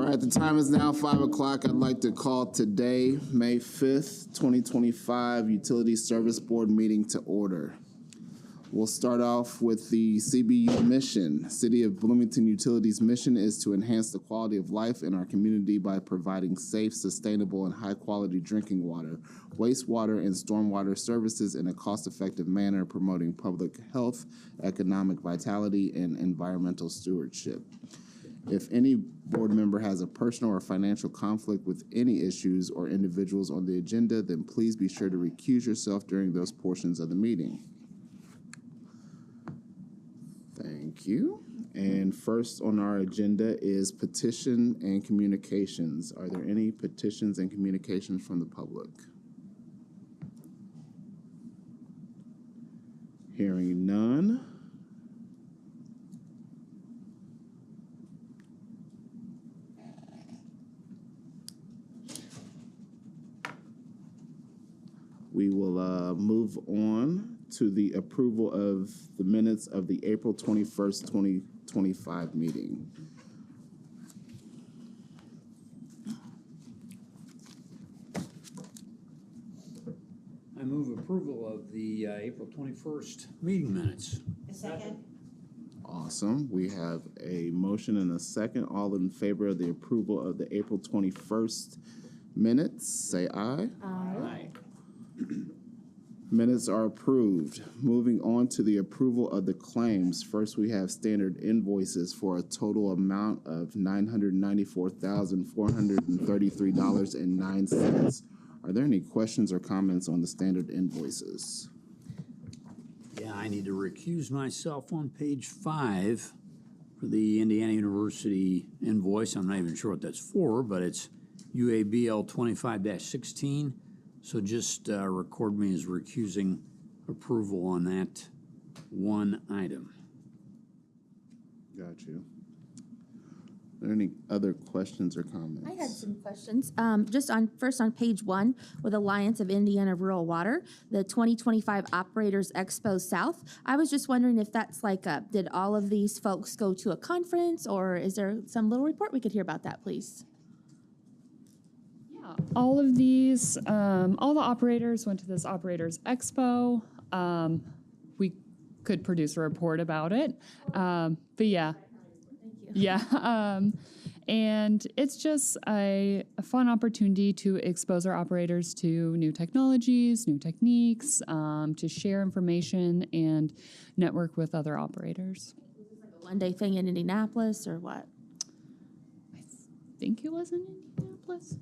right, the time is now 5 o'clock. I'd like to call today, May 5th, 2025, Utility Service Board meeting to order. We'll start off with the CBU mission. City of Bloomington Utilities' mission is to enhance the quality of life in our community by providing safe, sustainable, and high-quality drinking water, wastewater, and stormwater services in a cost-effective manner, promoting public health, economic vitality, and environmental stewardship. If any board member has a personal or financial conflict with any issues or individuals on the agenda, then please be sure to recuse yourself during those portions of the meeting. Thank you. And first on our agenda is petition and communications. Are there any petitions and communications from the public? Hearing none. We will move on to the approval of the minutes of the April 21st, 2025 meeting. I move approval of the April 21st meeting minutes. A second. Awesome. We have a motion and a second. All in favor of the approval of the April 21st minutes, say aye. Aye. Minutes are approved. Moving on to the approval of the claims. First, we have standard invoices for a total amount of $994,433.09. Are there any questions or comments on the standard invoices? Yeah, I need to recuse myself on page 5 for the Indiana University invoice. I'm not even sure what that's for, but it's UABL 25-16. So just record me as recusing approval on that one item. Got you. Are there any other questions or comments? I had some questions. Just first on page 1 with Alliance of Indiana Rural Water, the 2025 Operators Expo South. I was just wondering if that's did all of these folks go to a conference, or is there some little report we could hear about that, please? All of these, all the operators went to this Operators Expo. We could produce a report about it. But yeah. Thank you. Yeah. And it's just a fun opportunity to expose our operators to new technologies, new techniques, to share information and network with other operators. Was this like a one-day thing in Indianapolis or what? I think it was in Indianapolis.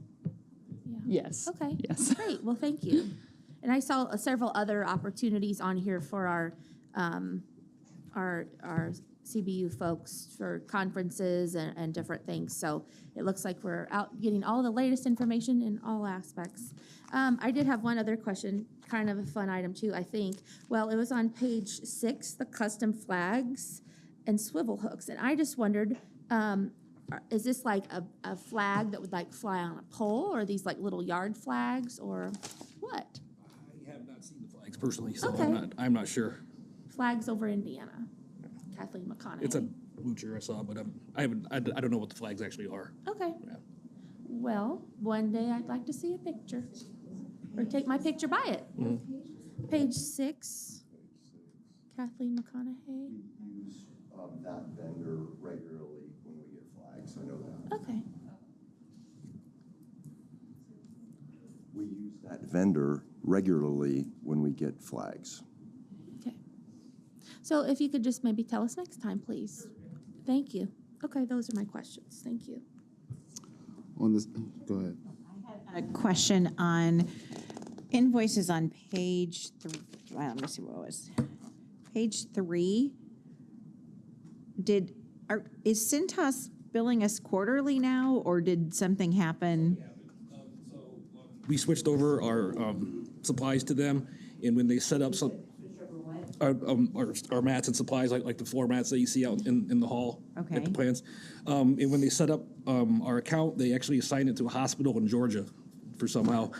Yeah. Yes. Okay. Yes. Great. Well, thank you. And I saw several other opportunities on here for our CBU folks for conferences and different things. So it looks like we're out getting all the latest information in all aspects. I did have one other question, kind of a fun item too, I think. Well, it was on page 6, the custom flags and swivel hooks. And I just wondered, is this like a flag that would fly on a pole, or are these like little yard flags, or what? I have not seen the flags personally, so Okay. I'm not sure. Flags over Indiana. Kathleen McConaughey. It's a blucher I saw, but I don't know what the flags actually are. Okay. Yeah. Well, one day I'd like to see a picture, or take my picture by it. Mm-hmm. Page 6, Kathleen McConaughey. We use that vendor regularly when we get flags. I know that. Okay. We use that vendor regularly when we get flags. Okay. So if you could just maybe tell us next time, please. Thank you. Okay, those are my questions. Thank you. On this, go ahead. A question on invoices on page 3. Well, let me see what it was. Page 3. Is Cintas billing us quarterly now, or did something happen? We switched over our supplies to them, and when they set up our mats and supplies, like the floor mats that you see out in the hall Okay. at the plants, and when they set up our account, they actually assigned it to a hospital in Georgia for somehow.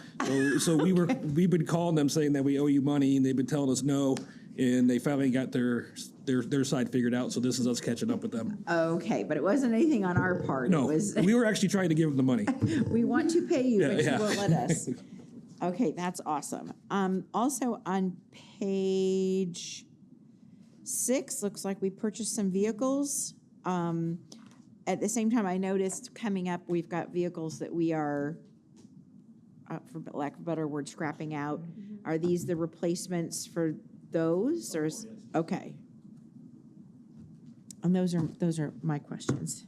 So we've been calling them saying that we owe you money, and they've been telling us no. and they finally got their side figured out, so this is us catching up with them. Okay, but it wasn't anything on our part. No, It was, we were actually trying to give them the money. we want to pay you, but you Yeah. won't let us. Okay, that's awesome. Also on page 6, looks like we purchased some vehicles. At the same time, I noticed coming up, we've got vehicles that we are, for lack of a better word, scrapping out. Are these the replacements for those, or okay? And those are my questions.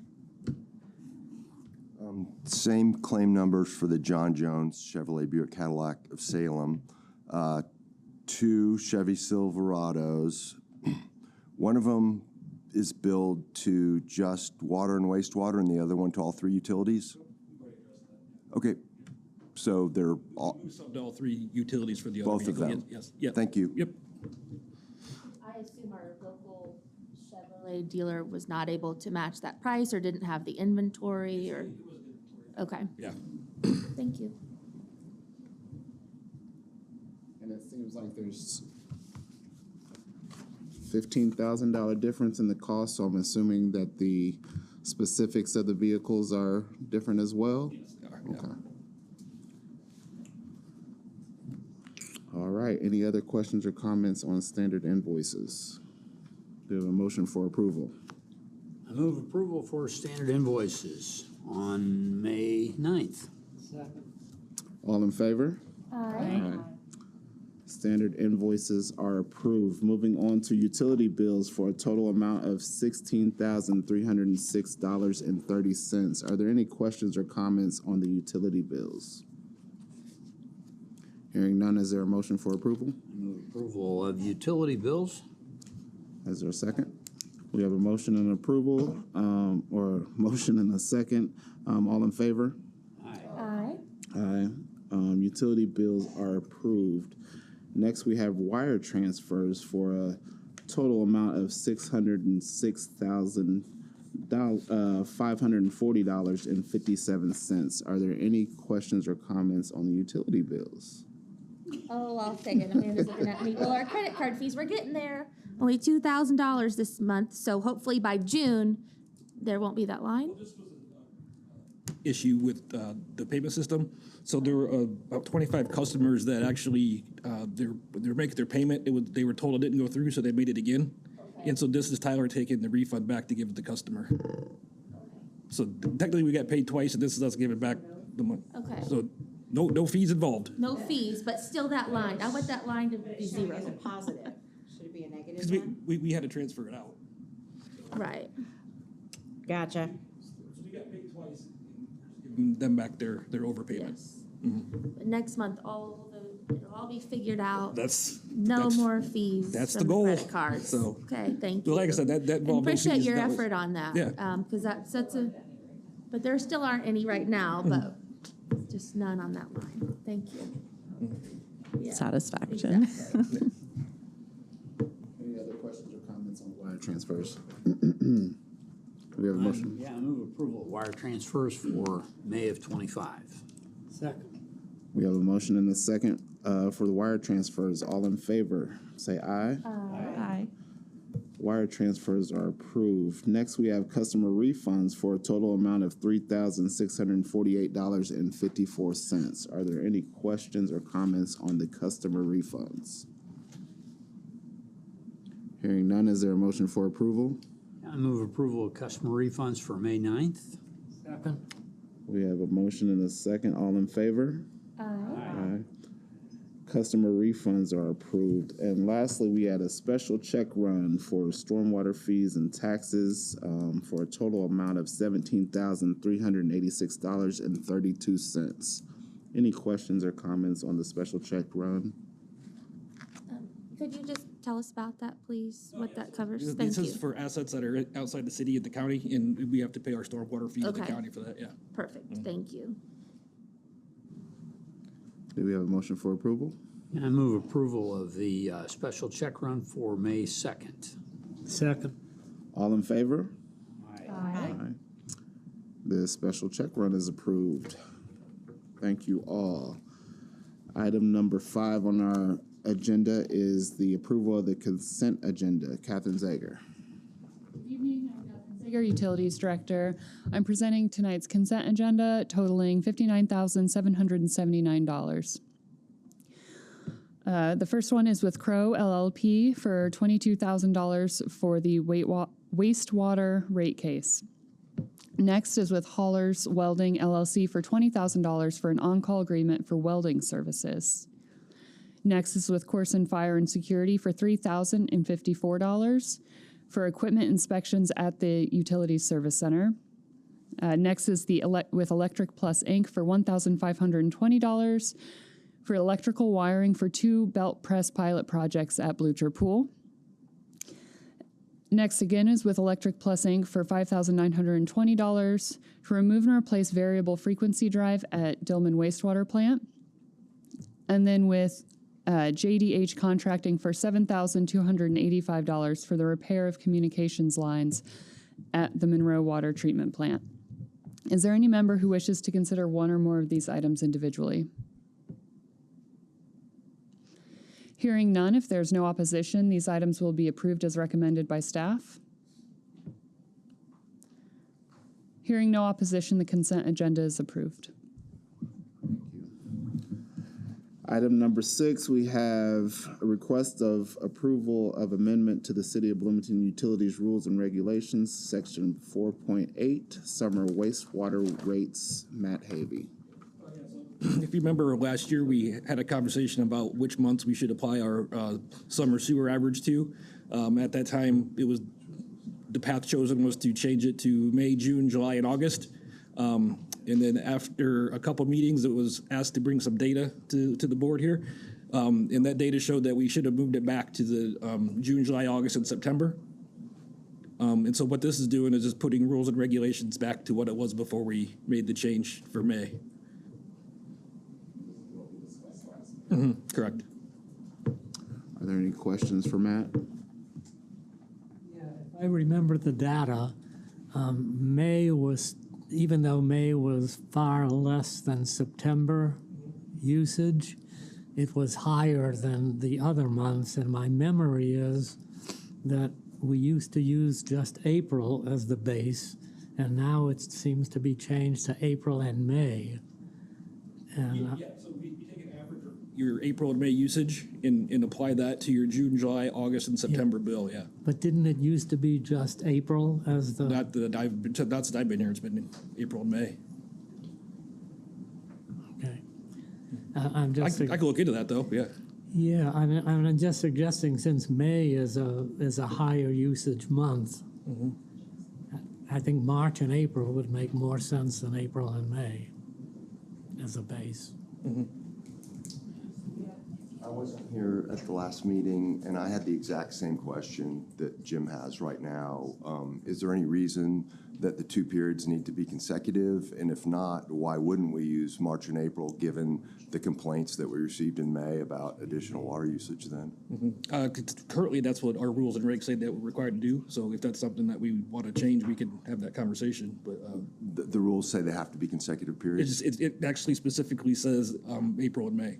Same claim numbers for the John Jones Chevrolet Buick Cadillac of Salem. 2 Chevy Silverados. One of them is billed to just water and wastewater, and the other one to all 3 utilities? Okay, so they're all, We subbed all 3 utilities for the other both of vehicle. them? Yes, yep. Thank you. Yep. I assume our local Chevrolet dealer was not able to match that price or didn't have the inventory or, okay, Yeah. thank you. And it seems like there's $15,000 difference in the cost, so I'm assuming that the specifics of the vehicles are different as well? Okay. All right, any other questions or comments on standard invoices? Do we have a motion for approval? I move approval for standard invoices on May 9th. All in favor? Aye. Standard invoices are approved. Moving on to utility bills for a total amount of $16,306.30. Are there any questions or comments on the utility bills? Hearing none, is there a motion for approval? I move approval of utility bills. Is there a second? We have a motion and approval, or motion and a second. All in favor? Aye. Aye. Utility bills are approved. Next, we have wire transfers for a total amount of $606,540.57. Are there any questions or comments on the utility bills? Oh, I'll say it. Amanda's looking at me. Well, our credit card fees, we're getting there. Only $2,000 this month, so hopefully by June, there won't be that line. Issue with the payment system. So there were about 25 customers that actually they're making their payment. They were told it didn't go through, so they made it again. And so this is Tyler taking the refund back to give to the customer. So technically, we got paid twice, and this is us giving back the money. Okay. So no fees involved. No fees, but still that line. I want that line to be zero. Is it positive? Should it be a negative Because then? we had to transfer it out. Right. Gotcha. So we got paid twice, giving them back their overpayment. Yes. But next month, it'll all be figured out. That's More fees. that's the from goal. Credit cards. So- Okay, thank you. Well, like I said, that And involved no appreciate fees. your That was- effort on that. Yeah. Because that's but there still aren't any right now, but just none on that line. Thank you. Yeah, Satisfaction. exactly. Any other questions or comments on wire transfers? We have a motion. Yeah, I move approval of wire transfers for May of '25. Second. We have a motion and a second for the wire transfers. All in favor, say aye. Aye. Wire transfers are approved. Next, we have customer refunds for a total amount of $3,648.54. Are there any questions or comments on the customer refunds? Hearing none, is there a motion for approval? I move approval of customer refunds for May 9th. Second. We have a motion and a second. All in favor? Aye. Customer refunds are approved. And lastly, we had a special check run for stormwater fees and taxes for a total amount of $17,386.32. Any questions or comments on the special check run? Could you just tell us about that, please? What that covers? Thank This is you. for assets that are outside the city and the county, and we have to pay our stormwater fee to the Okay. county for that, yeah. Perfect. Thank you. Do we have a motion for approval? I move approval of the special check run for May 2nd. Second. All in favor? Aye. The special check run is approved. Thank you all. Item number 5 on our agenda is the approval of the consent agenda. Catherine Zager. Good evening, I'm Catherine Zager, Utilities Director. I'm presenting tonight's consent agenda totaling $59,779. The first one is with Crow LLP for $22,000 for the wastewater rate case. Next is with Haulers Welding LLC for $20,000 for an on-call agreement for welding services. Next is with Corson Fire and Security for $3,054 for equipment inspections at the Utilities Service Center. Next is with Electric Plus Inc. for $1,520 for electrical wiring for 2 belt press pilot projects at Blucher Pool. Next again is with Electric Plus Inc. for $5,920 to remove and replace variable frequency drive at Dillman Wastewater Plant. And then with JDH Contracting for $7,285 for the repair of communications lines at the Monroe Water Treatment Plant. Is there any member who wishes to consider one or more of these items individually? Hearing none, if there's no opposition, these items will be approved as recommended by staff. Hearing no opposition, the consent agenda is approved. Item number 6, we have a request of approval of amendment to the City of Bloomington Utilities Rules and Regulations, Section 4.8, Summer Wastewater Rates. Matt Havey. If you remember last year, we had a conversation about which months we should apply our summer sewer average to. At that time, the path chosen was to change it to May, June, July, and August. And then after a couple meetings, it was asked to bring some data to the board here. And that data showed that we should have moved it back to the June, July, August, and September. And so what this is doing is just putting rules and regulations back to what it was before we made the change for May. Correct. Are there any questions for Matt? Yeah, if I remember the data, May was, even though May was far less than September usage, it was higher than the other months. And my memory is that we used to use just April as the base, and now it seems to be changed to April and May. And So we take an average of your April and May usage and apply that to your June, July, August, and September bill, yeah. but didn't it used to be just April as the? That's what I've been here, it's been April and May. Okay. I'm I just. can look into that though, yeah. Yeah, I'm just suggesting since May is a higher usage month, I think March and April would make more sense than April and May as a base. I wasn't here at the last meeting, and I had the exact same question that Jim has right now. Is there any reason that the 2 periods need to be consecutive? And if not, why wouldn't we use March and April, given the complaints that we received in May about additional water usage then? Currently, that's what our rules and regs say that we're required to do. So if that's something that we want to change, we can have that conversation. But The rules say they have to be consecutive periods? it actually specifically says April and May.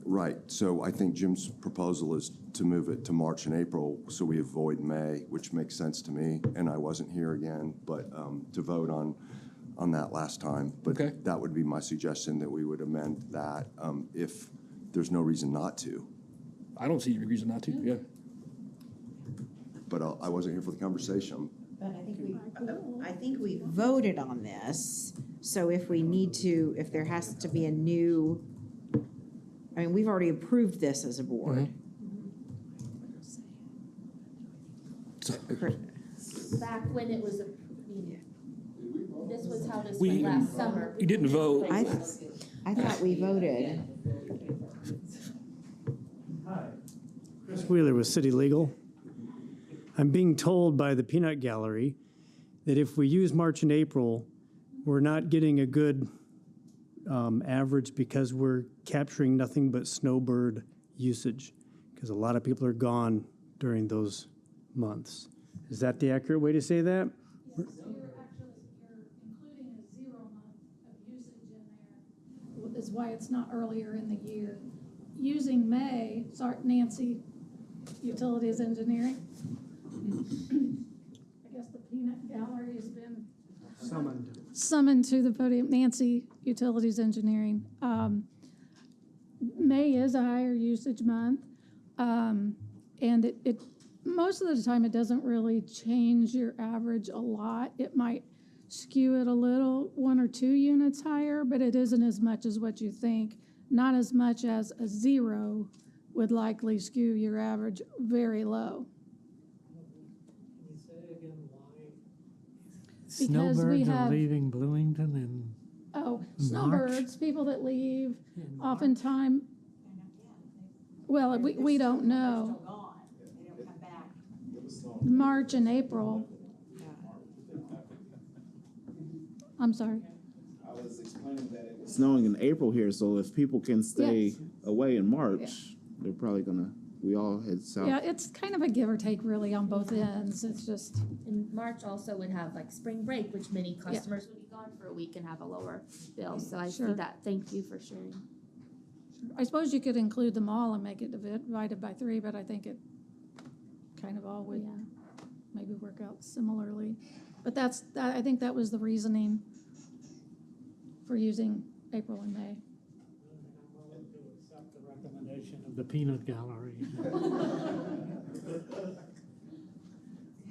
Right, so I think Jim's proposal is to move it to March and April, so we avoid May, which makes sense to me, and I wasn't here again, but to vote on that last time. But Okay. that would be my suggestion, that we would amend that if there's no reason not to. I don't see any reason not to, yeah. But I wasn't here for the conversation. But I think we voted on this, so if we need to, if there has to be a new, I mean, we've already approved this as a board. Back when it was, this was how this We- went last summer. You didn't vote. I thought we voted. Chris Wheeler with City Legal. I'm being told by the Peanut Gallery that if we use March and April, we're not getting a good average because we're capturing nothing but snowbird usage, because a lot of people are gone during those months. Is that the accurate way to say that? Yes, so you're including a 0 month of usage in there, is why it's not earlier in the year. using May, sorry, Nancy, Utilities Engineering. I guess the peanut gallery has been summoned to the podium. Nancy, Utilities Engineering. May is a higher usage month, and it most of the time it doesn't really change your average a lot. It might skew it a little, 1 or 2 units higher, but it isn't as much as what you think. Not as much as a 0 would likely skew your average very low. Can you say again why? Because we Snowbirds have- are leaving Bloomington and Oh, March? snowbirds, people that leave, oftentimes, well, we don't know. March and April. I'm sorry. I was explaining that it was snowing in April here, so if people can stay Yes. away in March, they're probably gonna, we all head south. Yeah, it's kind of a give or take really on both ends. It's just, And March also would have like spring break, which many customers would be gone for a week and have a lower bill. So I see Sure. that. Thank you for sharing. I suppose you could include them all and make it divided by 3, but I think it kind of all would Yeah. maybe work out similarly. But I think that was the reasoning for using April and May. I'm willing to accept the recommendation of the peanut gallery.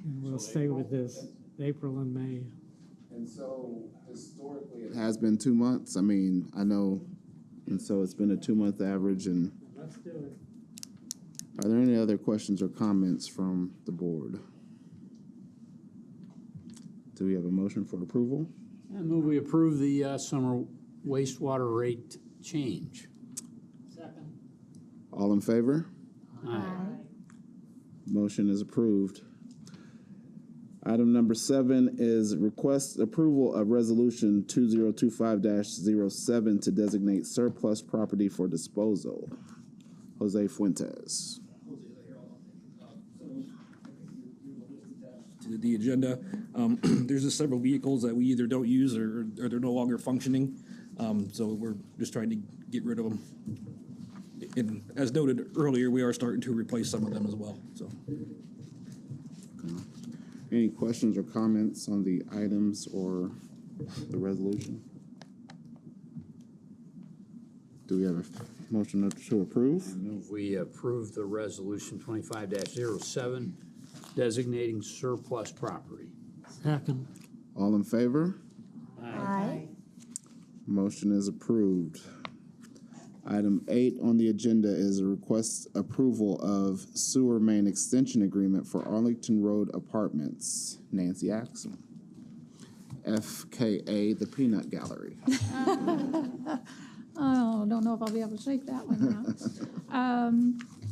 And we'll stay with this, April and May. And so historically, it has been 2 months. I mean, I know, and so it's been a 2-month average. And Let's do it. are there any other questions or comments from the board? Do we have a motion for approval? I move we approve the summer wastewater rate change. Second. All in favor? Motion is approved. Item number 7 is request approval of resolution 2025-07 to designate surplus property for disposal. Jose Fuentes. To the agenda. There's just several vehicles that we either don't use or they're no longer functioning. So we're just trying to get rid of them. And as noted earlier, we are starting to replace some of them as well, so. Any questions or comments on the items or the resolution? Do we have a motion to approve? I move we approve the resolution 25-07 designating surplus property. Second. All in favor? Aye. Motion is approved. Item 8 on the agenda is a request approval of sewer main extension agreement for Arlington Road Apartments. Nancy Axel. FKA, the Peanut Gallery. Oh, don't know if I'll be able to shake that one now.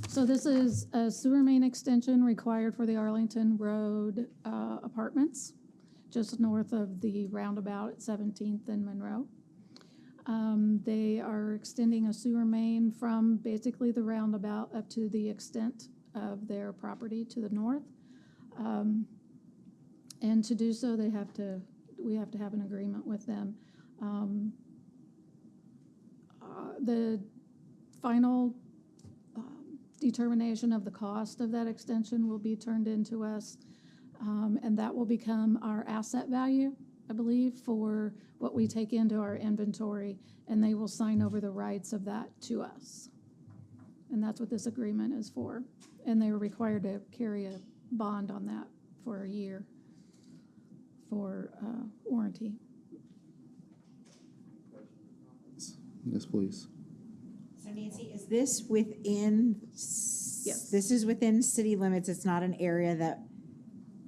So this is a sewer main extension required for the Arlington Road apartments, just north of the roundabout at 17th and Monroe. They are extending a sewer main from basically the roundabout up to the extent of their property to the north. And to do so, we have to have an agreement with them. The final determination of the cost of that extension will be turned into us, and that will become our asset value, I believe, for what we take into our inventory, and they will sign over the rights of that to us. And that's what this agreement is for. And they were required to carry a bond on that for a year for warranty. Yes, please. So Nancy, is this within? Yes. This is within city limits. It's not an area that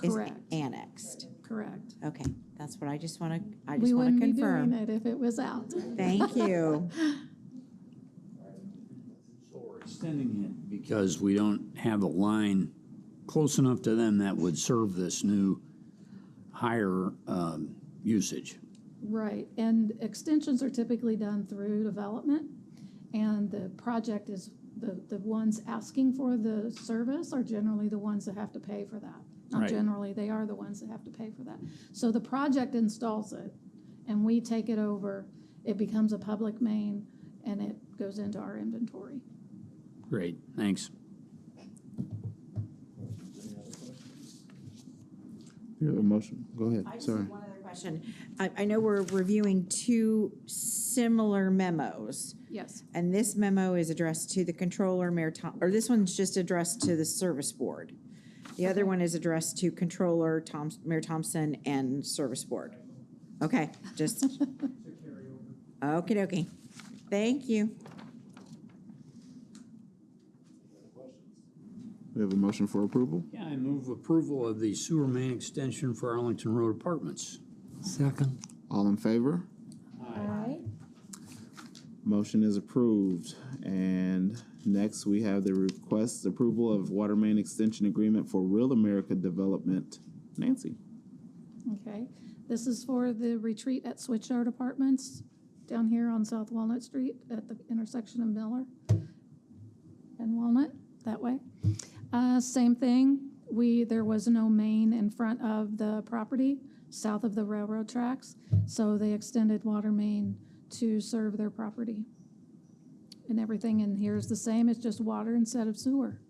is Correct. annexed. Correct. Okay, that's what I just want to. I We just want wouldn't to be doing confirm. it if it was out. Thank you. So we're extending it because we don't have a line close enough to them that would serve this new higher usage. Right, and extensions are typically done through development, and the project is, the ones asking for the service are generally the ones that have to pay for that. Not Right. generally, they are the ones that have to pay for that. So the project installs it, and we take it over, it becomes a public main, and it goes into our inventory. Great, thanks. You have a motion? Go ahead, I just sorry. have one other question. I know we're reviewing two similar memos, Yes. and this memo is addressed to the controller, or this one's just addressed to the service board. The other one is addressed to controller, Mayor Thompson, and service board. Okay, just. Okie dokie. Thank you. We have a motion for approval? Yeah, I move approval of the sewer main extension for Arlington Road Apartments. Second. All in favor? Aye. Motion is approved. And next, we have the request approval of water main extension agreement for Real America Development. Nancy? Okay. This is for the retreat at Switchyard Apartments down here on South Walnut Street at the intersection of Miller and Walnut, that way. Same thing. There was no main in front of the property, south of the railroad tracks, so they extended water main to serve their property. And everything in here is the same, it's just water instead of sewer.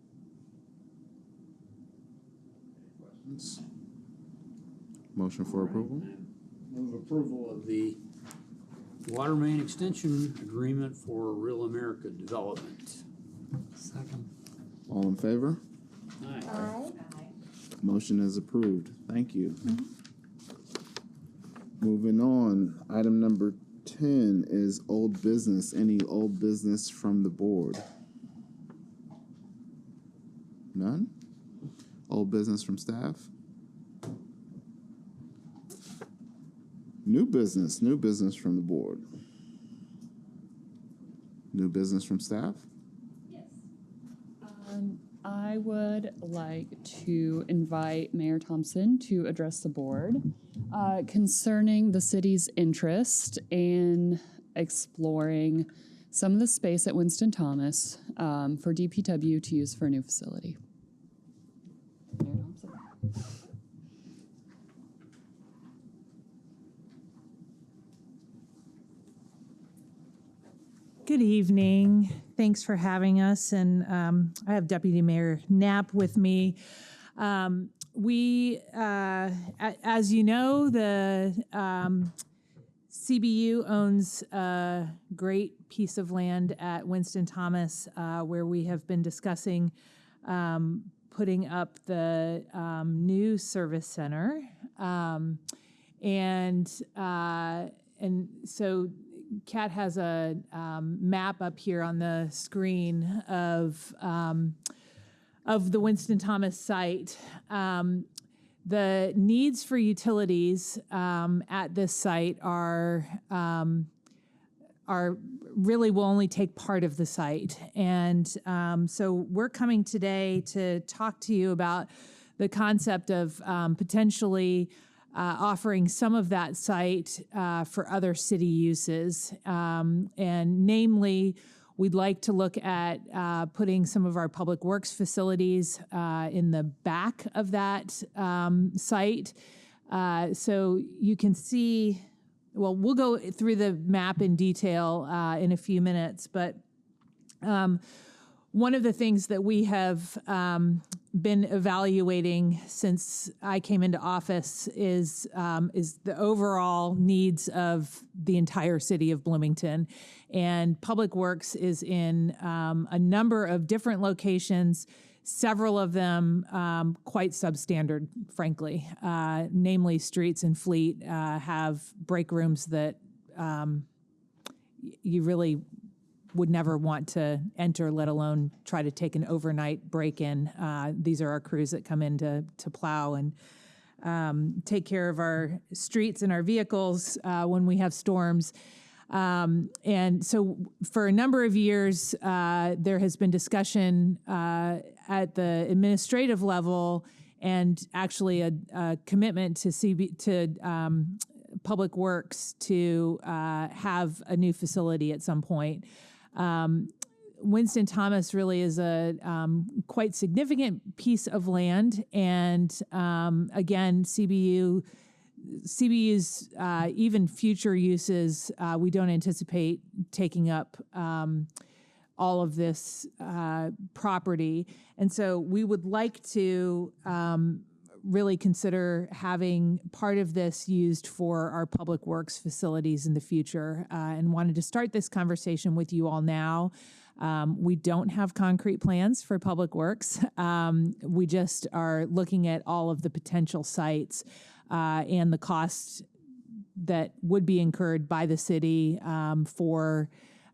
Motion for approval? Move approval of the water main extension agreement for Real America Development. Second. All in favor? Aye. Motion is approved. Thank you. Moving on, item number 10 is old business. Any old business from the board? None? Old business from staff? New business from the board. New business from staff? I would like to invite Mayor Thompson to address the board concerning the city's interest in exploring some of the space at Winston Thomas for DPW to use for a new facility. Mayor Thompson. Good evening. Thanks for having us. And I have Deputy Mayor Knapp with me. As you know, the CBU owns a great piece of land at Winston Thomas where we have been discussing putting up the new service center. And so Kat has a map up here on the screen of the Winston Thomas site. The needs for utilities at this site are really will only take part of the site, and so we're coming today to talk to you about the concept of potentially offering some of that site for other city uses. And namely, we'd like to look at putting some of our public works facilities in the back of that site. So you can see, well, we'll go through the map in detail in a few minutes, but one of the things that we have been evaluating since I came into office is the overall needs of the entire city of Bloomington. And Public Works is in a number of different locations, several of them quite substandard, frankly. Namely, Streets and Fleet have break rooms that you really would never want to enter, let alone try to take an overnight break-in. These are our crews that come in to plow and take care of our streets and our vehicles when we have storms. And so for a number of years, there has been discussion at the administrative level and actually a commitment to Public Works to have a new facility at some point. Winston Thomas really is a quite significant piece of land, and again, CBU's even future uses we don't anticipate taking up all of this property. And so we would like to really consider having part of this used for our public works facilities in the future, and wanted to start this conversation with you all now. We don't have concrete plans for public works. We just are looking at all of the potential sites and the costs that would be incurred by the city for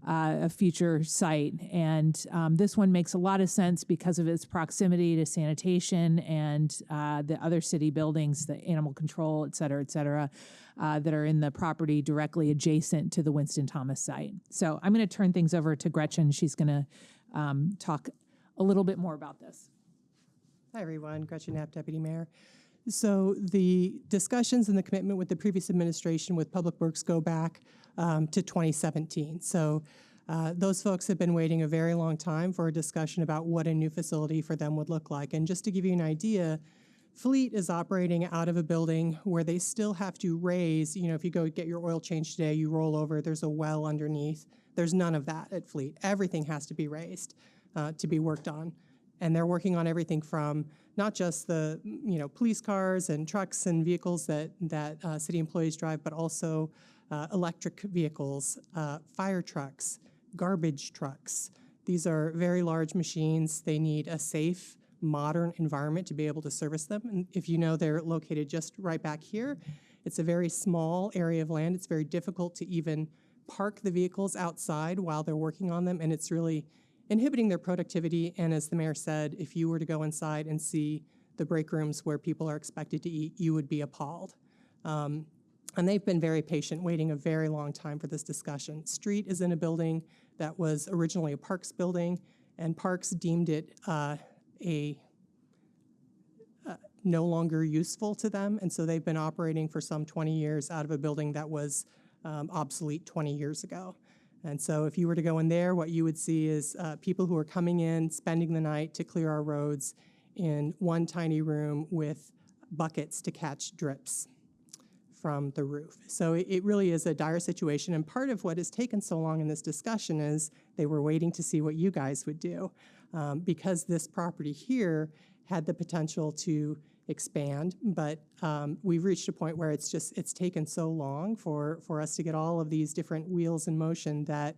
a future site. And this one makes a lot of sense because of its proximity to sanitation and the other city buildings, the animal control, et cetera, that are in the property directly adjacent to the Winston Thomas site. So I'm going to turn things over to Gretchen. She's going to talk a little bit more about this. Hi, everyone. Gretchen Knapp, Deputy Mayor. So the discussions and the commitment with the previous administration with Public Works go back to 2017. So those folks have been waiting a very long time for a discussion about what a new facility for them would look like. And just to give you an idea, Fleet is operating out of a building where they still have to raise, if you go get your oil change today, you roll over, there's a well underneath. There's none of that at Fleet. Everything has to be raised to be worked on. And they're working on everything from not just the police cars and trucks and vehicles that city employees drive, but also electric vehicles, fire trucks, garbage trucks. These are very large machines. They need a safe, modern environment to be able to service them. And if you know, they're located just right back here. It's a very small area of land. It's very difficult to even park the vehicles outside while they're working on them, and it's really inhibiting their productivity. And as the mayor said, if you were to go inside and see the break rooms where people are expected to eat, you would be appalled. And they've been very patient, waiting a very long time for this discussion. Street is in a building that was originally a Parks building, and Parks deemed it no longer useful to them, and so they've been operating for some 20 years out of a building that was obsolete 20 years ago. And so if you were to go in there, what you would see is people who are coming in, spending the night to clear our roads in one tiny room with buckets to catch drips from the roof. So it really is a dire situation. And part of what has taken so long in this discussion is they were waiting to see what you guys would do. Because this property here had the potential to expand, but we've reached a point where it's taken so long for us to get all of these different wheels in motion that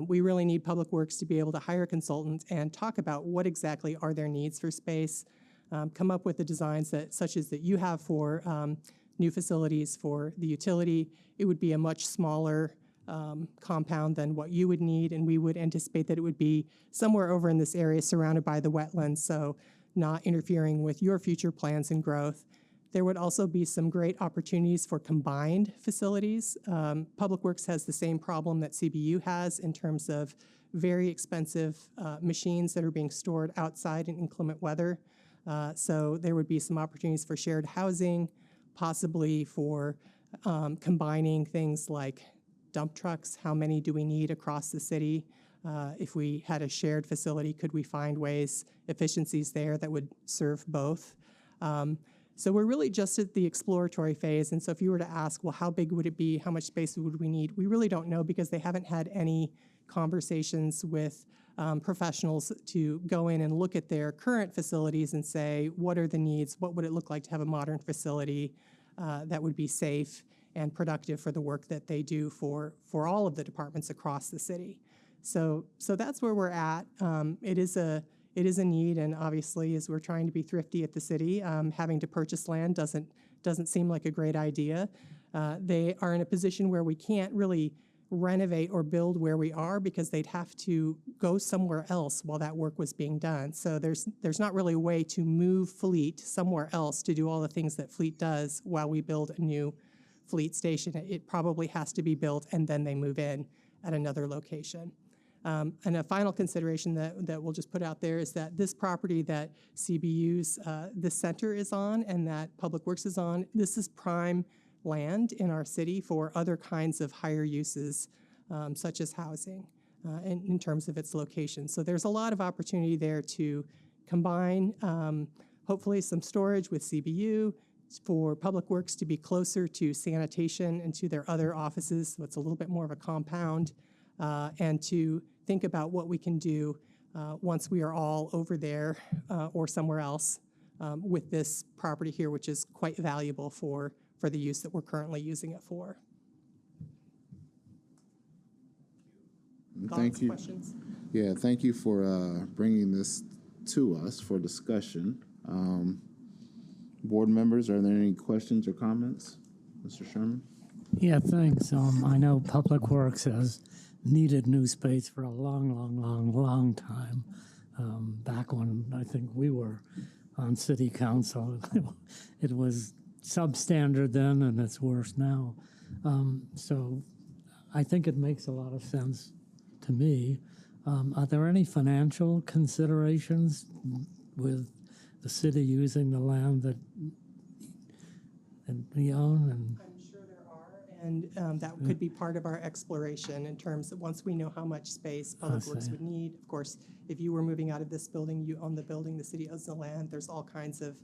we really need Public Works to be able to hire consultants and talk about what exactly are their needs for space, come up with the designs such as that you have for new facilities for the utility. It would be a much smaller compound than what you would need, and we would anticipate that it would be somewhere over in this area surrounded by the wetlands, so not interfering with your future plans and growth. There would also be some great opportunities for combined facilities. Public Works has the same problem that CBU has in terms of very expensive machines that are being stored outside in inclement weather. So there would be some opportunities for shared housing, possibly for combining things like dump trucks. How many do we need across the city? If we had a shared facility, could we find efficiencies there that would serve both? So we're really just at the exploratory phase. And so if you were to ask, well, how big would it be? How much space would we need? We really don't know because they haven't had any conversations with professionals to go in and look at their current facilities and say, what are the needs? What would it look like to have a modern facility that would be safe and productive for the work that they do for all of the departments across the city? So that's where we're at. It is a need, and obviously, as we're trying to be thrifty at the city, having to purchase land doesn't seem like a great idea. They are in a position where we can't really renovate or build where we are because they'd have to go somewhere else while that work was being done. So there's not really a way to move Fleet somewhere else to do all the things that Fleet does while we build a new Fleet station. It probably has to be built and then they move in at another location. And a final consideration that we'll just put out there is that this property that CBU's this center is on and that Public Works is on, this is prime land in our city for other kinds of higher uses, such as housing, in terms of its location. So there's a lot of opportunity there to combine, hopefully, some storage with CBU, for Public Works to be closer to sanitation and to their other offices, so it's a little bit more of a compound, and to think about what we can do once we are all over there or somewhere else with this property here, which is quite valuable for the use that we're currently using it for. Thank Thoughts, you. questions? Yeah, thank you for bringing this to us for discussion. Board members, are there any questions or comments? Mr. Sherman? Yeah, thanks. I know Public Works has needed new space for a long time. Back when I think we were on city council, it was substandard then and it's worse now. So I think it makes a lot of sense to me. Are there any financial considerations with the city using the land that we own? And I'm sure there are, and that could be part of our exploration in terms of once we know how much space Public Works would need. Of course, if you were moving out of this building, you own the building, the city owns the land, there's all kinds of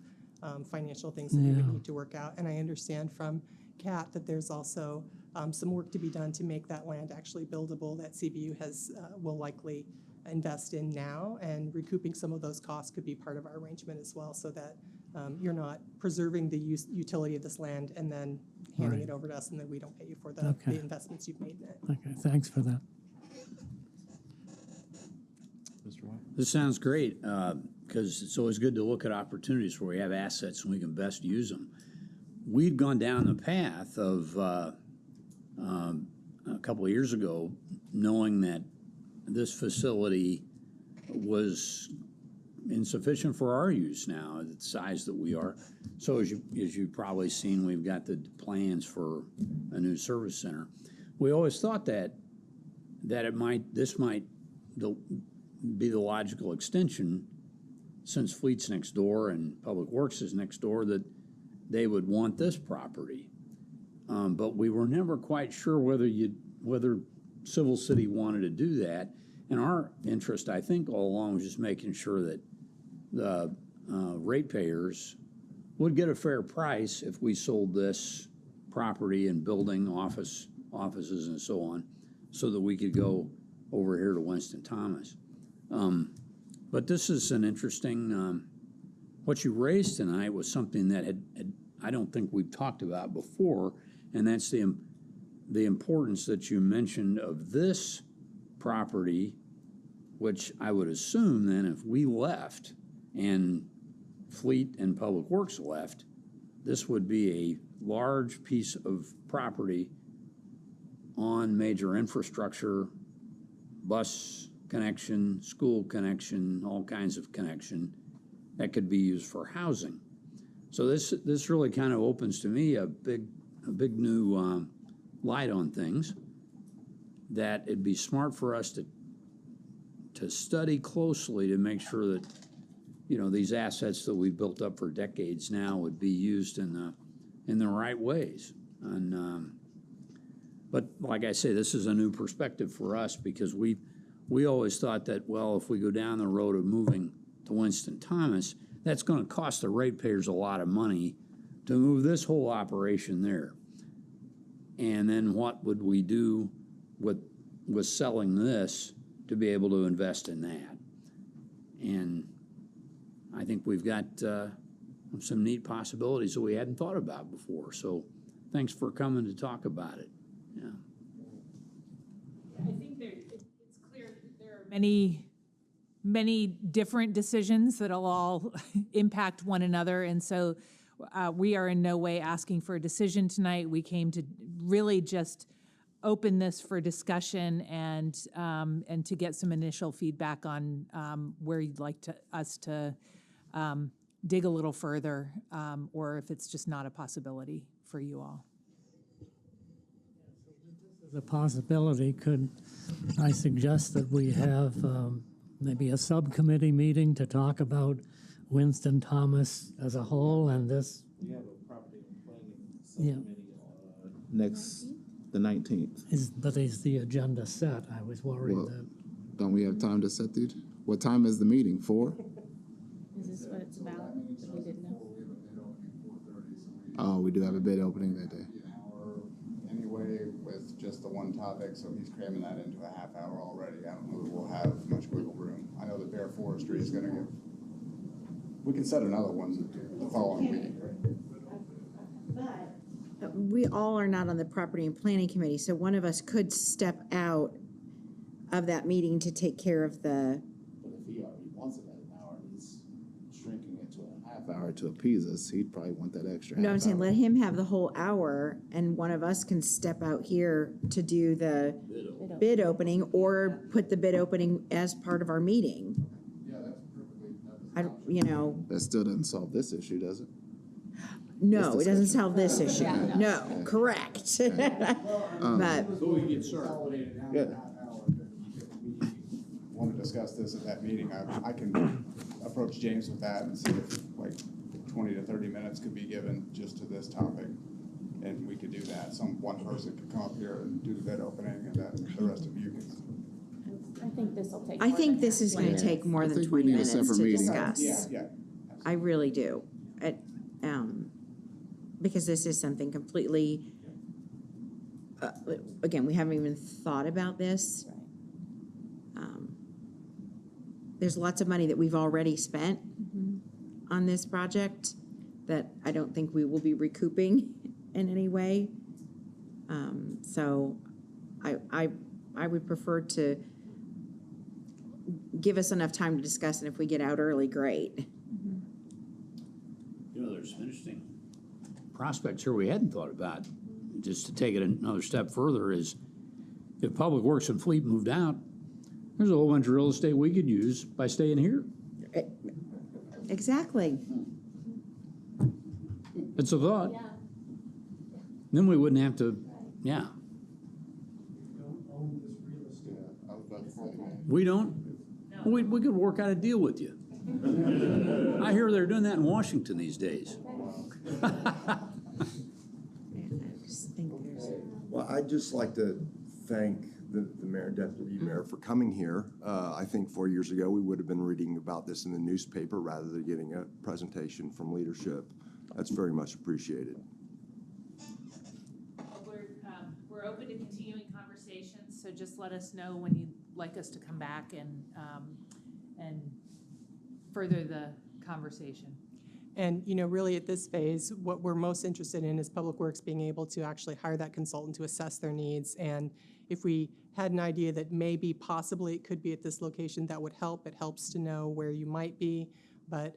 financial things that we would need to work out. And I understand from Kat that there's also some work to be done to make that land actually buildable that CBU will likely invest in now, and recouping some of those costs could be part of our arrangement as well, so that you're not preserving the utility of this land and then handing it over to us and then we don't pay you for the investments you've made in it. okay, thanks for that. Mr. White? This sounds great, because it's always good to look at opportunities where we have assets and we can best use them. We'd gone down the path of a couple of years ago, knowing that this facility was insufficient for our use now at the size that we are. So as you've probably seen, we've got the plans for a new service center. We always thought that this might be the logical extension, since Fleet's next door and Public Works is next door, that they would want this property. But we were never quite sure whether Civil City wanted to do that. And our interest, I think, all along was just making sure that the ratepayers would get a fair price if we sold this property and building, offices and so on, so that we could go over here to Winston Thomas. But this is an interesting, what you raised tonight was something that I don't think we've talked about before, and that's the importance that you mentioned of this property, which I would assume then if we left and Fleet and Public Works left, this would be a large piece of property on major infrastructure, bus connection, school connection, all kinds of connection that could be used for housing. So this really kind of opens to me a big new light on things, that it'd be smart for us to study closely to make sure that, you know, these assets that we've built up for decades now would be used in the right ways. And but like I say, this is a new perspective for us, because we always thought that, well, if we go down the road of moving to Winston Thomas, that's going to cost the ratepayers a lot of money to move this whole operation there. And then what would we do with selling this to be able to invest in that? And I think we've got some neat possibilities that we hadn't thought about before. So thanks for coming to talk about it. Yeah. I think it's clear that there are many different decisions that'll all impact one another. And so we are in no way asking for a decision tonight. We came to really just open this for discussion and to get some initial feedback on where you'd like us to dig a little further, or if it's just not a possibility for you all. The possibility, could I suggest that we have maybe a subcommittee meeting to talk about Winston Thomas as a whole, and this? We have a property and planning subcommittee next, the 19th. But is the agenda set? I was worried that. Don't we have time to set what time is the meeting? 4? Is this what it's about? We didn't know. Oh, we do have a bid opening that day. Anyway, with just the one time topic, so he's cramming that into a half hour already. I don't know that we'll have much wiggle room. I know that Bear Forestry is gonna give, we can set another one the following week. We all are not on the property and planning committee, so one of us could step out of that meeting to take care of the, But if he already wants it at an hour, he's shrinking it to a half hour to appease us. He'd probably want that extra no, I'm half saying hour. let him have the whole hour and one of us can step out here to do the bid opening or put the bid opening as part of our meeting. Yeah, that's perfectly. That still doesn't solve this issue, does it? No, it doesn't discussion. solve this issue. No, correct. But, Yeah. Want to discuss this at that meeting, I can approach James with that and see if like 20 to 30 minutes could be given just to this topic. And we could do that. One person could come up here and do the bid opening and then the rest of you can. I think this will take. I more think than this is gonna 20 take more I than think we 20 need a minutes separate to meeting. discuss. Yeah. I really do. Because this is something completely, again, we haven't even thought about this. There's lots of money that we've already spent on this project that I don't think we will be recouping in any way. So I would prefer to give us enough time to discuss, and if we get out early, great. There's some interesting prospects here we hadn't thought about. Just to take it another step further is if Public Works and Fleet moved out, there's a whole bunch of real estate we could use by staying here. Exactly. It's a thought. Then we wouldn't have to, yeah. We don't? We could work out a deal with you. I hear they're doing that in Washington these days. Well, I'd just like to thank the mayor and deputy mayor for coming here. I think 4 years ago, we would have been reading about this in the newspaper rather than getting a presentation from leadership. That's very much appreciated. We're open to continuing conversations, so just let us know when you'd like us to come back and further the conversation. And, really at this phase, what we're most interested in is Public Works being able to actually hire that consultant to assess their needs. And if we had an idea that maybe possibly it could be at this location, that would help. It helps to know where you might be. But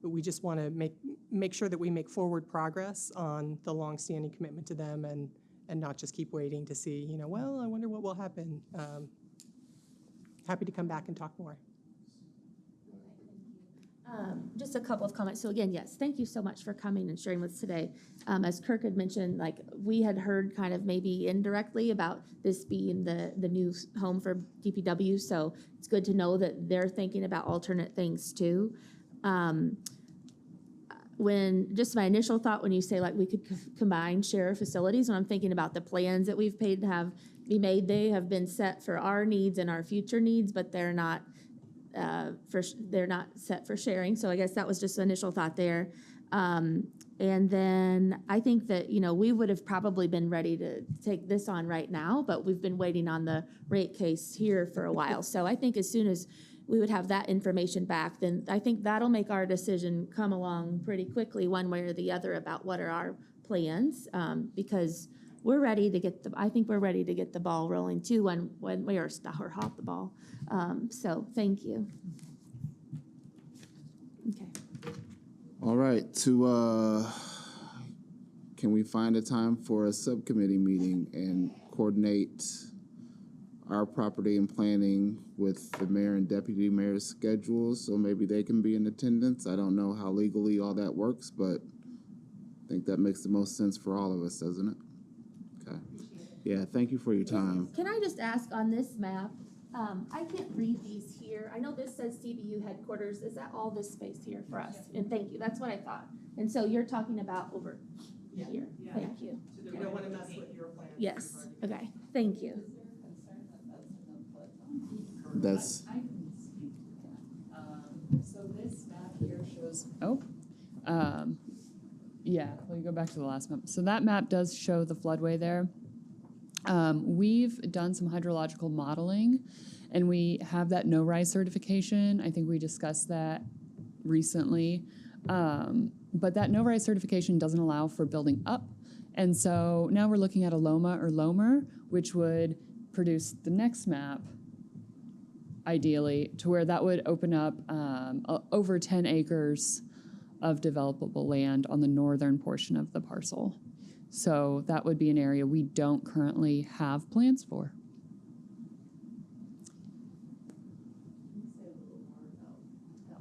we just want to make sure that we make forward progress on the longstanding commitment to them and not just keep waiting to see, well, I wonder what will happen. Happy to come back and talk more. Just a couple of comments. So again, yes, thank you so much for coming and sharing with us today. As Kirk had mentioned, we had heard kind of maybe indirectly about this being the new home for DPW. So it's good to know that they're thinking about alternate things too. When just my initial thought when you say we could combine share facilities, when I'm thinking about the plans that we've paid to have be made, they have been set for our needs and our future needs, but they're not they're not set for sharing. So I guess that was just the initial thought there. And then I think that, we would have probably been ready to take this on right now, but we've been waiting on the rate case here for a while. So I think as soon as we would have that information back, then I think that'll make our decision come along pretty quickly one way or the other about what are our plans, because we're ready to get I think we're ready to get the ball rolling too when we are hop the ball. So thank you. Okay. All right, can we find a time for a subcommittee meeting and coordinate our property and planning with the mayor and deputy mayor's schedules so maybe they can be in attendance? I don't know how legally all that works, but I think that makes the most sense for all of us, doesn't it? Okay. Yeah, thank you for your time. Can I just ask on this map, I can't read these here. I know this says CBU headquarters. Is that all this space here for us? And thank you. That's what I thought. And so you're talking about over here. Yeah. Thank you. You don't want to mess with your plan. Yes. Okay. Thank you. That's. So this map here shows. Yeah. Well, you go back to the last map. So that map does show the floodway there. We've done some hydrological modeling, and we have that no-rise certification. I think we discussed that recently. But that no-rise certification doesn't allow for building up. And so now we're looking at a LOMA or LOMER, which would produce the next map, ideally, to where that would open up over 10 acres of developable land on the northern portion of the parcel. So that would be an area we don't currently have plans for.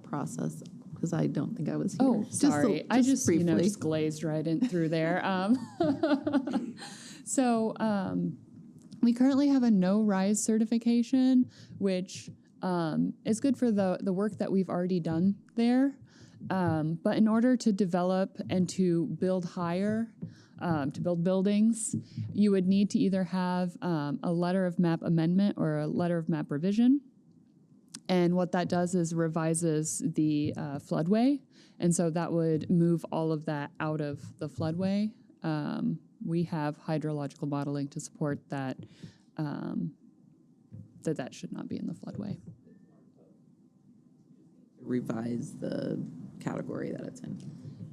Process, because I don't think I was here. Oh, sorry. I just briefly. just glazed right in through there. We currently have a no-rise certification, which is good for the work that we've already done there. But in order to develop and to build higher, to build buildings, you would need to either have a letter of map amendment or a letter of map revision. And what that does is revises the floodway. And so that would move all of that out of the floodway. We have hydrological modeling to support that, that should not be in the floodway. Revise the category that it's in.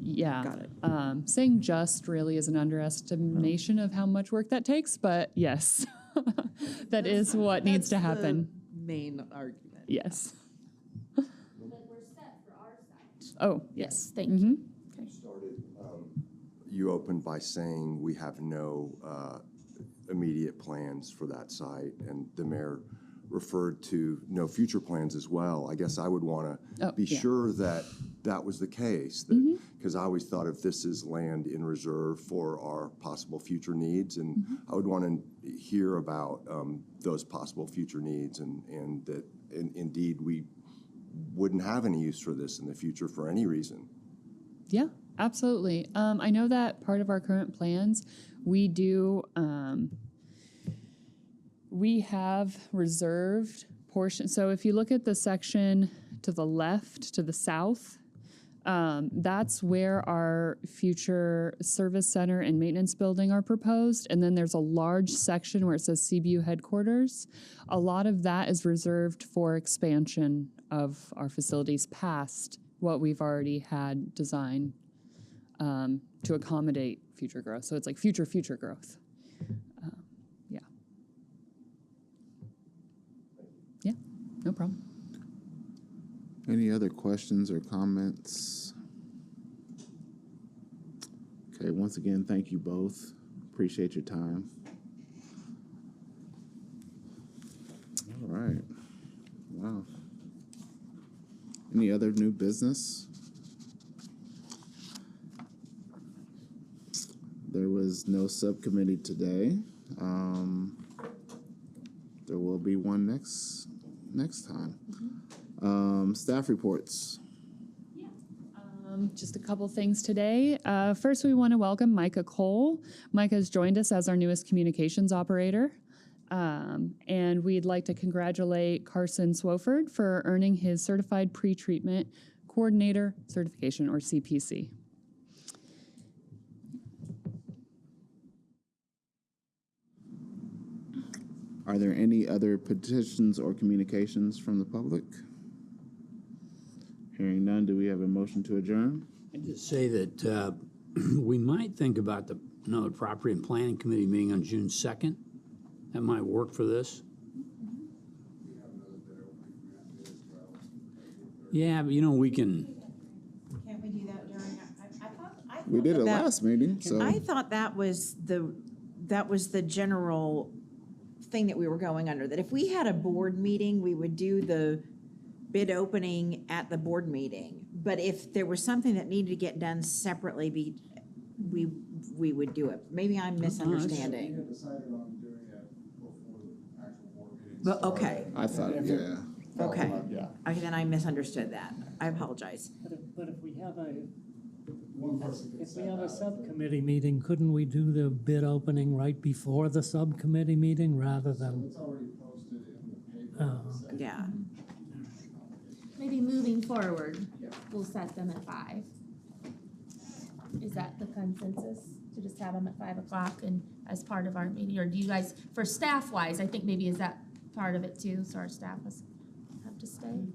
Yeah. Got it. Saying just really is an underestimation of how much work that takes, but yes, that is what needs to happen. Main argument. Yes. But we're set for our side. Oh, yes. Thank you. You opened by saying we have no immediate plans for that site, and the mayor referred to no future plans as well. I guess I would want to be sure that that was the case, because I always thought of this as land in reserve for our possible future needs, and I would want to hear about those possible future needs, and that indeed we wouldn't have any use for this in the future for any reason. Yeah, absolutely. I know that part of our current plans, we do, we have reserved portion. So if you look at the section to the left, to the south, that's where our future service center and maintenance building are proposed. And then there's a large section where it says CBU headquarters. A lot of that is reserved for expansion of our facilities past what we've already had designed to accommodate future growth. So it's like future growth. Yeah. Yeah, no problem. Any other questions or comments? Okay, once again, thank you both. Appreciate your time. All right. Wow. Any other new business? There was no subcommittee today. There will be one next time. Staff reports. Just a couple things today. First, we want to welcome Micah Cole. Micah has joined us as our newest communications operator. And we'd like to congratulate Carson Swofford for earning his Certified Pre-Treatment Coordinator Certification, or CPC. Are there any other petitions or communications from the public? Hearing none, do we have a motion to adjourn? I'd just say that we might think about another Property and Planning Committee meeting on June 2nd. That might work for this. Yeah, but we can. Can't we do that during? I thought We did it that- last meeting, so. I thought that was the general thing that we were going under, that if we had a board meeting, we would do the bid opening at the board meeting. But if there was something that needed to get done separately, we would do it. Maybe I'm misunderstanding. We had decided on doing it before the actual board meeting. But, okay, I thought, yeah. okay. Yeah. Okay, then I misunderstood that. I apologize. But if we have One person could if we set have a that. subcommittee meeting, couldn't we do the bid opening right before the subcommittee meeting rather than? It's already posted in the paper. Oh, Yeah. Maybe moving forward, we'll set them at 5. Is that the consensus? to just have them at 5 o'clock and as part of our meeting? Or do you guys, for staff-wise, I think maybe is that part of it too, so our staff have to stay?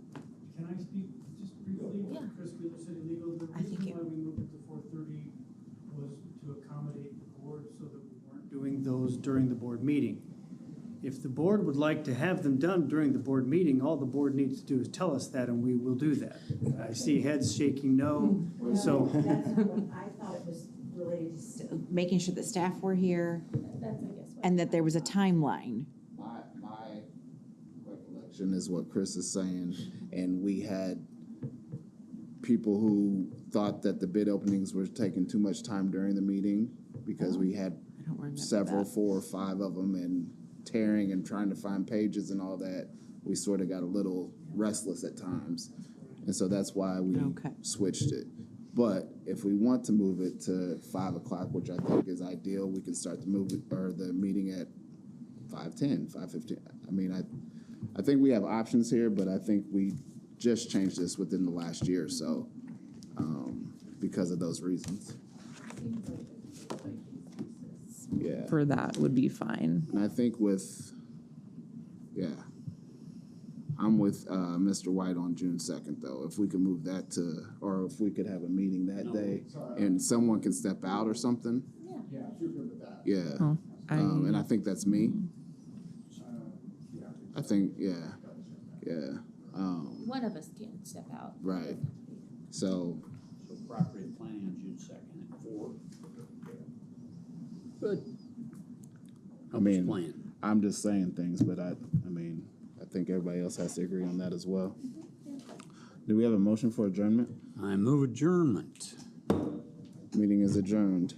Can I speak just briefly? Yeah. Chris Wheeler, City Legal. The reason why we moved it to 4:30 was to accommodate the board so that we weren't doing those during the board meeting. If the board would like to have them done during the board meeting, all the board needs to do is tell us that, and we will do that. I see heads shaking no, so. I thought it was related to making sure that staff were here That's, I guess, what. and that there was a timeline. My recollection is what Chris is saying, and we had people who thought that the bid openings were taking too much time during the meeting because we had I don't remember several, that. 4 or 5 of them, and tearing and trying to find pages and all that. We sort of got a little restless at times, and so that's why we switched it. But if we want to move it to 5 o'clock, which I think is ideal, we can start the meeting at 5:10, 5:15. I mean, I think we have options here, but I think we just changed this within the last year or so because of those reasons. Yeah. For that would be fine. And I think I'm with Mr. White on June 2nd, though. If we could move that to, or if we could have a meeting that day and someone can step out or something. Yeah, if you're good with that. Yeah. Oh, And I think that's me. I think, yeah. One of us can step out. Right. So, property planning on June 2nd at 4. Good. I mean, plan. I'm just saying things, but I mean, I think everybody else has to agree on that as well. Do we have a motion for adjournment? I move adjournment. Meeting is adjourned.